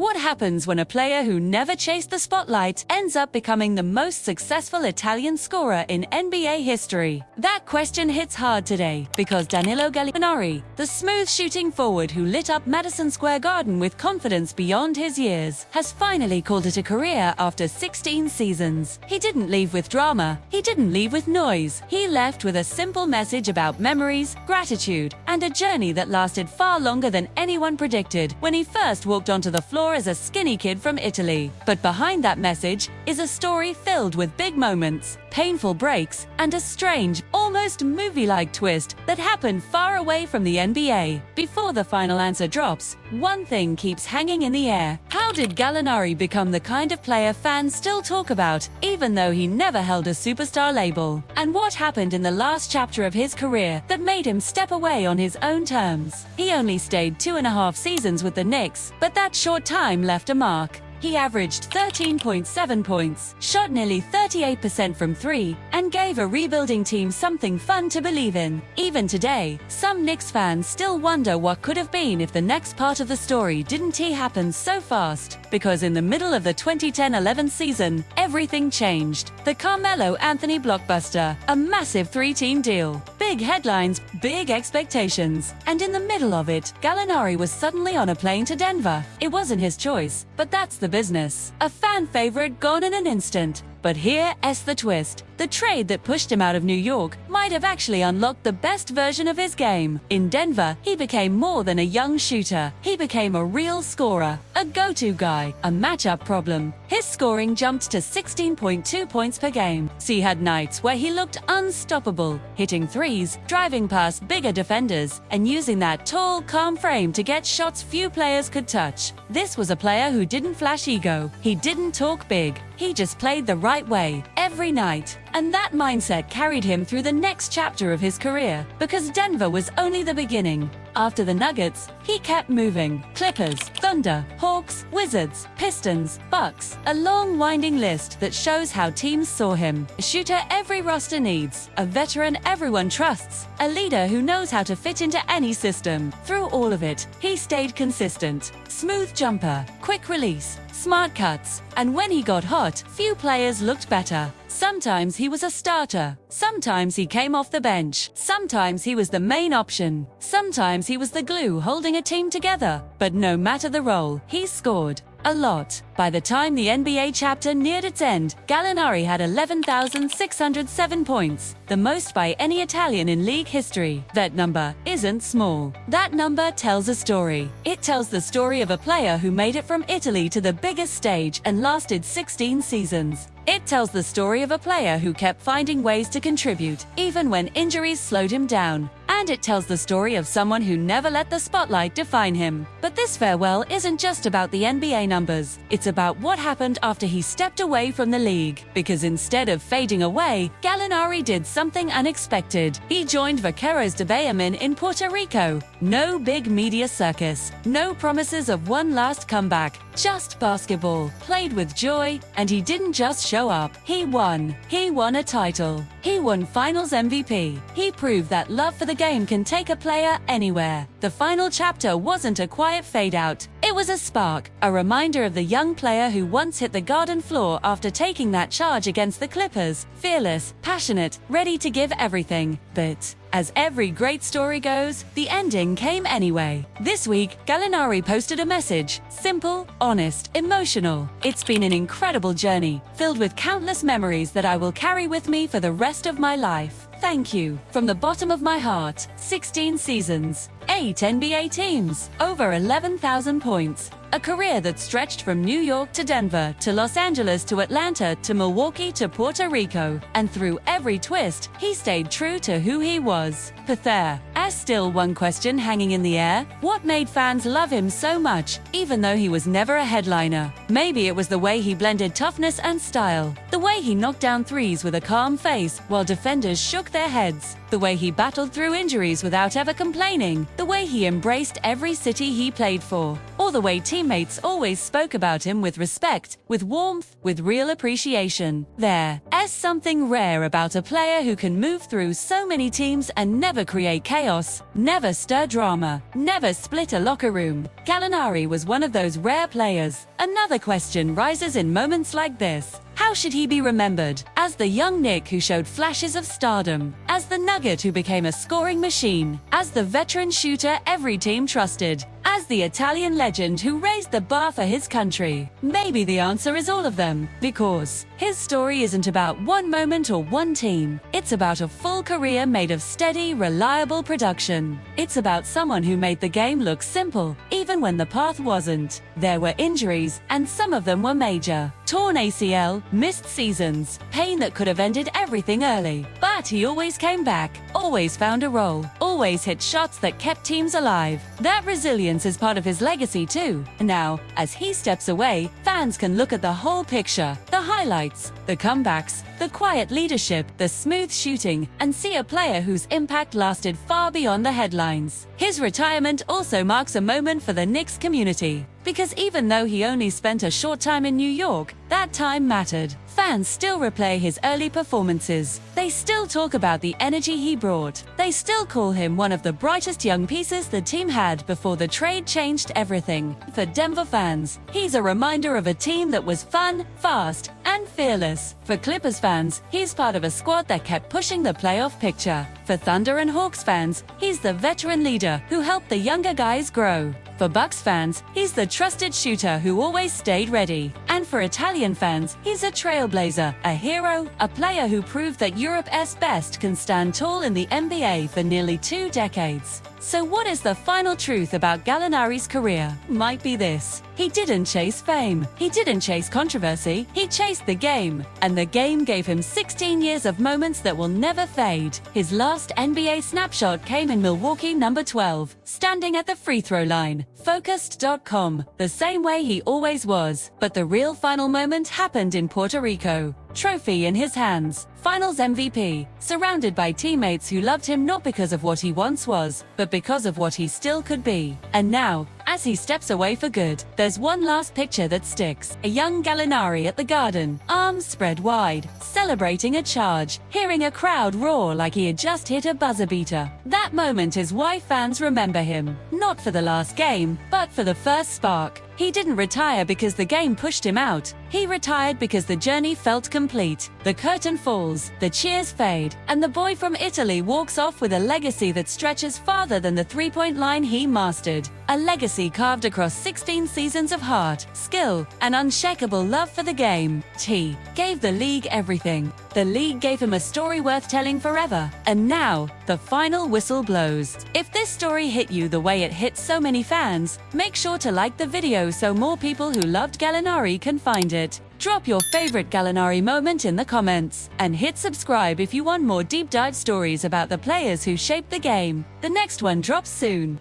What happens when a player who never chased the spotlight ends up becoming the most successful Italian scorer in NBA history? That question hits hard today because Danilo Gallinari, the smooth-shooting forward who lit up Madison Square Garden with confidence beyond his years, has finally called it a career after 16 seasons. He didn't leave with drama. He didn't leave with noise. He left with a simple message about memories, gratitude, and a journey that lasted far longer than anyone predicted when he first walked onto the floor as a skinny kid from Italy. But behind that message is a story filled with big moments, painful breaks, and a strange, almost movie-like twist that happened far away from the NBA. Before the final answer drops, one thing keeps hanging in the air. How did Gallinari become the kind of player fans still talk about, even though he never held a superstar label? And what happened in the last chapter of his career that made him step away on his own terms? He only stayed 2.5 seasons with the Knicks, but that short time left a mark. He averaged 13.7 points, shot nearly 38% from three, and gave a rebuilding team something fun to believe in. Even today, some Knicks fans still wonder what could have been if the next part of the story didn't happen so fast. Because in the middle of the 2010-11 season, everything changed. The Carmelo Anthony blockbuster, a massive 3-team deal, big headlines, big expectations, and in the middle of it, Gallinari was suddenly on a plane to Denver. It wasn't his choice, but that's the business. A fan favorite gone in an instant. But here's the twist. The trade that pushed him out of New York might have actually unlocked the best version of his game. In Denver, he became more than a young shooter. He became a real scorer, a go-to guy, a matchup problem. His scoring jumped to 16.2 points per game. So he had nights where he looked unstoppable, hitting threes, driving past bigger defenders, and using that tall, calm frame to get shots few players could touch. This was a player who didn't flash ego. He didn't talk big. He just played the right way, every night. And that mindset carried him through the next chapter of his career, because Denver was only the beginning. After the Nuggets, he kept moving. Clippers, Thunder, Hawks, Wizards, Pistons, Bucks. A long, winding list that shows how teams saw him. A shooter every roster needs, a veteran everyone trusts, a leader who knows how to fit into any system. Through all of it, he stayed consistent. Smooth jumper, quick release, smart cuts, and when he got hot, few players looked better. Sometimes he was a starter. Sometimes he came off the bench. Sometimes he was the main option. Sometimes he was the glue holding a team together. But no matter the role, he scored. A lot. By the time the NBA chapter neared its end, Gallinari had 11,607 points, the most by any Italian in league history. That number isn't small. That number tells a story. It tells the story of a player who made it from Italy to the biggest stage and lasted 16 seasons. It tells the story of a player who kept finding ways to contribute, even when injuries slowed him down. And it tells the story of someone who never let the spotlight define him. But this farewell isn't just about the NBA numbers. It's about what happened after he stepped away from the league. Because instead of fading away, Gallinari did something unexpected. He joined Vaqueros de Bayamón in Puerto Rico. No big media circus. No promises of one last comeback. Just basketball, played with joy, and he didn't just show up. He won. He won a title. He won Finals MVP. He proved that love for the game can take a player anywhere. The final chapter wasn't a quiet fade-out. It was a spark, a reminder of the young player who once hit the garden floor after taking that charge against the Clippers, fearless, passionate, ready to give everything. But as every great story goes, the ending came anyway. This week, Gallinari posted a message. Simple, honest, emotional. It's been an incredible journey, filled with countless memories that I will carry with me for the rest of my life. Thank you. From the bottom of my heart. 16 seasons, 8 NBA teams, over 11,000 points. A career that stretched from New York to Denver, to Los Angeles to Atlanta, to Milwaukee to Puerto Rico. And through every twist, he stayed true to who he was. But there's still one question hanging in the air. What made fans love him so much, even though he was never a headliner? Maybe it was the way he blended toughness and style. The way he knocked down threes with a calm face while defenders shook their heads. The way he battled through injuries without ever complaining. The way he embraced every city he played for. Or the way teammates teammates always spoke about him with respect, with warmth, with real appreciation. There's something rare about a player who can move through so many teams and never create chaos, never stir drama, never split a locker room. Gallinari was one of those rare players. Another question rises in moments like this. How should he be remembered? As the young Knick who showed flashes of stardom, as the nugget who became a scoring machine, as the veteran shooter every team trusted, as the Italian legend who raised the bar for his country? Maybe the answer is all of them, because his story isn't about one moment or one team. It's about a full career made of steady, reliable production. It's about someone who made the game look simple, even when the path wasn't. There were injuries, and some of them were major. Torn ACL, missed seasons, pain that could have ended everything early. But he always came back, always found a role, always hit shots that kept teams alive. That resilience is part of his legacy too. Now, as he steps away, fans can look at the whole picture, the highlights, the comebacks, the quiet leadership, the smooth shooting, and see a player whose impact lasted far beyond the headlines. His retirement also marks a moment for the Knicks community, because even though he only spent a short time in New York, that time mattered. Fans still replay his early performances. They still talk about the energy he brought. They still call him one of the brightest young pieces the team had before the trade changed everything. For Denver fans, he's a reminder of a team that was fun, fast, and fearless. For Clippers fans, he's part of a squad that kept pushing the playoff picture. For Thunder and Hawks fans, he's the veteran leader who helped the younger guys grow. For Bucks fans, he's the trusted shooter who always stayed ready. And for Italian fans, he's a trailblazer, a hero, a player who proved that Europe's best can stand tall in the NBA for nearly 2 decades. So what is the final truth about Gallinari's career? Might be this: he didn't chase fame. He didn't chase controversy. He chased the game. And the game gave him 16 years of moments that will never fade. His last NBA snapshot came in Milwaukee #12, standing at the free throw line, focused.com, the same way he always was. But the real final moment happened in Puerto Rico. Trophy in his hands, Finals MVP, surrounded by teammates who loved him not because of what he once was, but because of what he still could be. And now, as he steps away for good, there's one last picture that sticks. A young Gallinari at the Garden, arms spread wide, celebrating a charge, hearing a crowd roar like he had just hit a buzzer beater. That moment is why fans remember him, not for the last game, but for the first spark. He didn't retire because the game pushed him out. He retired because the journey felt complete. The curtain falls, the cheers fade, and the boy from Italy walks off with a legacy that stretches farther than the three-point line he mastered. A legacy carved across 16 seasons of heart, skill, and unshakable love for the game. He gave the league everything. The league gave him a story worth telling forever. And now, the final whistle blows. If this story hit you the way it hit so many fans, make sure to like the video so more people who loved Gallinari can find it. Drop your favorite Gallinari moment in the comments, and hit subscribe if you want more deep dive stories about the players who shaped the game. The next one drops soon.